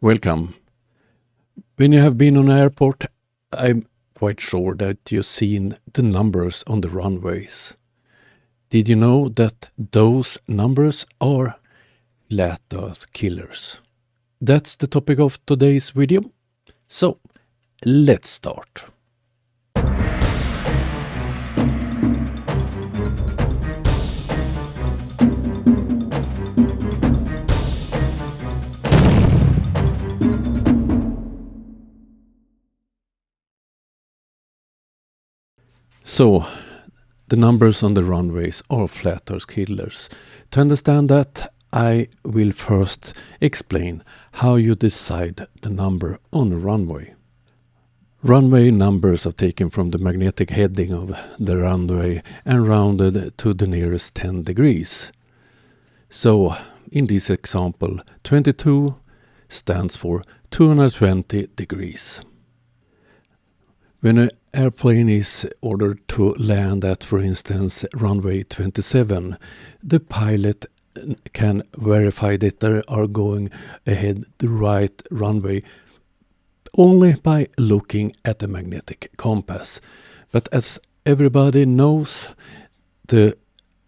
Welcome. When you have been on an airport, I'm quite sure that you've seen the numbers on the runways. Did you know that those numbers are flat earth killers? That's the topic of today's video. So, let's start. So, the numbers on the runways are flat earth killers. To understand that, I will first explain how you decide the number on a runway. Runway numbers are taken from the magnetic heading of the runway and rounded to the nearest 10 degrees. So, in this example, 22 stands for 220 degrees. When an airplane is ordered to land at, for instance, runway 27, the pilot can verify that they are going ahead the right runway only by looking at the magnetic compass. But as everybody knows, the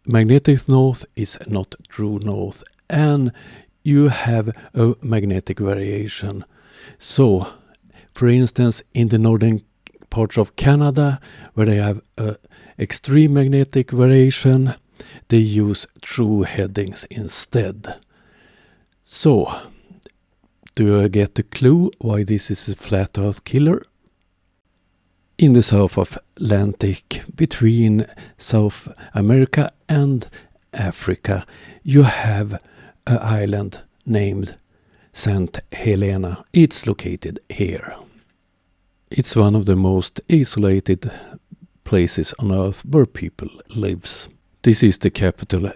magnetic north is not true north, and you have a magnetic variation. So, for instance, in the northern parts of Canada, where they have extreme magnetic variation, they use true headings instead. So, do you get the clue why this is a flat earth killer? In the South Atlantic, between South America and Africa, you have an island named St. Helena. It's located here. It's one of the most isolated places on Earth where people lives. This is the capital,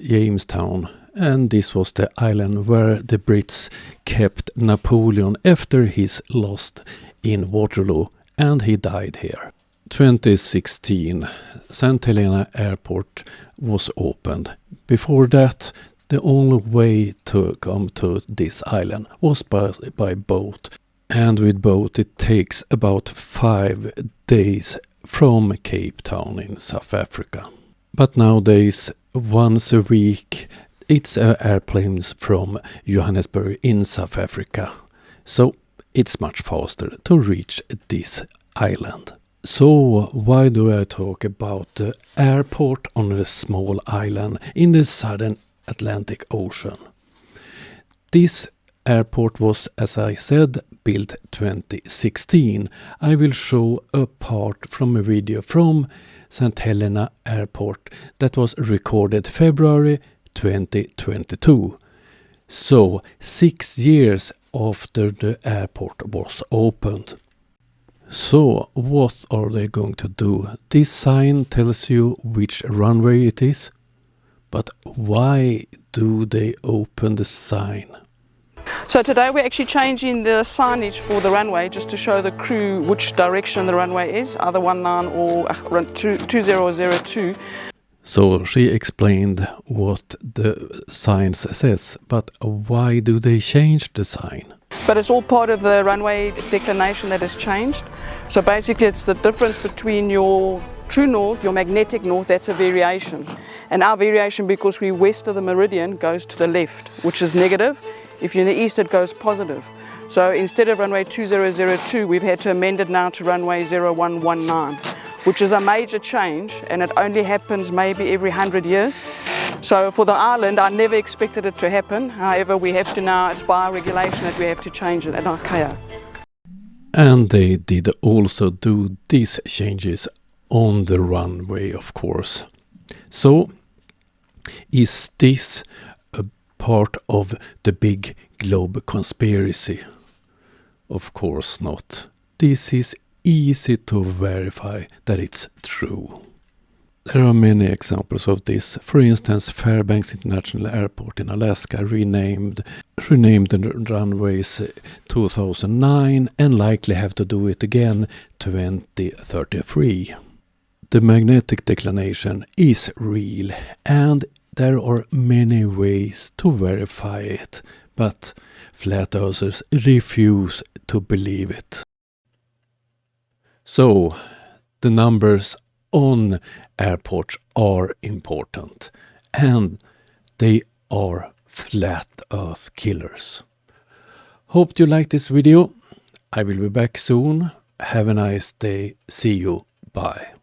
Jamestown, and this was the island where the Brits kept Napoleon after his loss in Waterloo, and he died here. 2016, St. Helena Airport was opened. Before that, the only way to come to this island was by boat. And with boat it takes about 5 days from Cape Town in South Africa. But nowadays, once a week, it's airplanes from Johannesburg in South Africa. So it's much faster to reach this island. So why do I talk about the airport on a small island in the southern Atlantic Ocean? This airport was, as I said, built 2016. I will show a part from a video from St. Helena Airport that was recorded February 2022. So 6 years after the airport was opened. So what are they going to do? This sign tells you which runway it is. But why do they open the sign? So today we're actually changing the signage for the runway just to show the crew which direction the runway is, either 19 or 2002. So she explained what the sign says, but why do they change the sign? But it's all part of the runway declination that has changed. So basically it's the difference between your true north, your magnetic north, that's a variation. And our variation, because we're west of the meridian, goes to the left, which is negative. If you're in the east, it goes positive. So instead of runway 2002, we've had to amend it now to runway 0119, which is a major change, and it only happens maybe every 100 years. So for the island, I never expected it to happen. However, we have to now, it's by regulation that we have to change it at ICAO. And they did also do these changes on the runway, of course. So, is this a part of the big globe conspiracy? Of course not. This is easy to verify that it's true. There are many examples of this. For instance, Fairbanks International Airport in Alaska renamed the runways 2009 and likely have to do it again 2033. The magnetic declination is real, and there are many ways to verify it, but flat earthers refuse to believe it. So, the numbers on airports are important, and they are flat earth killers. Hope you like this video. I will be back soon. Have a nice day. See you. Bye.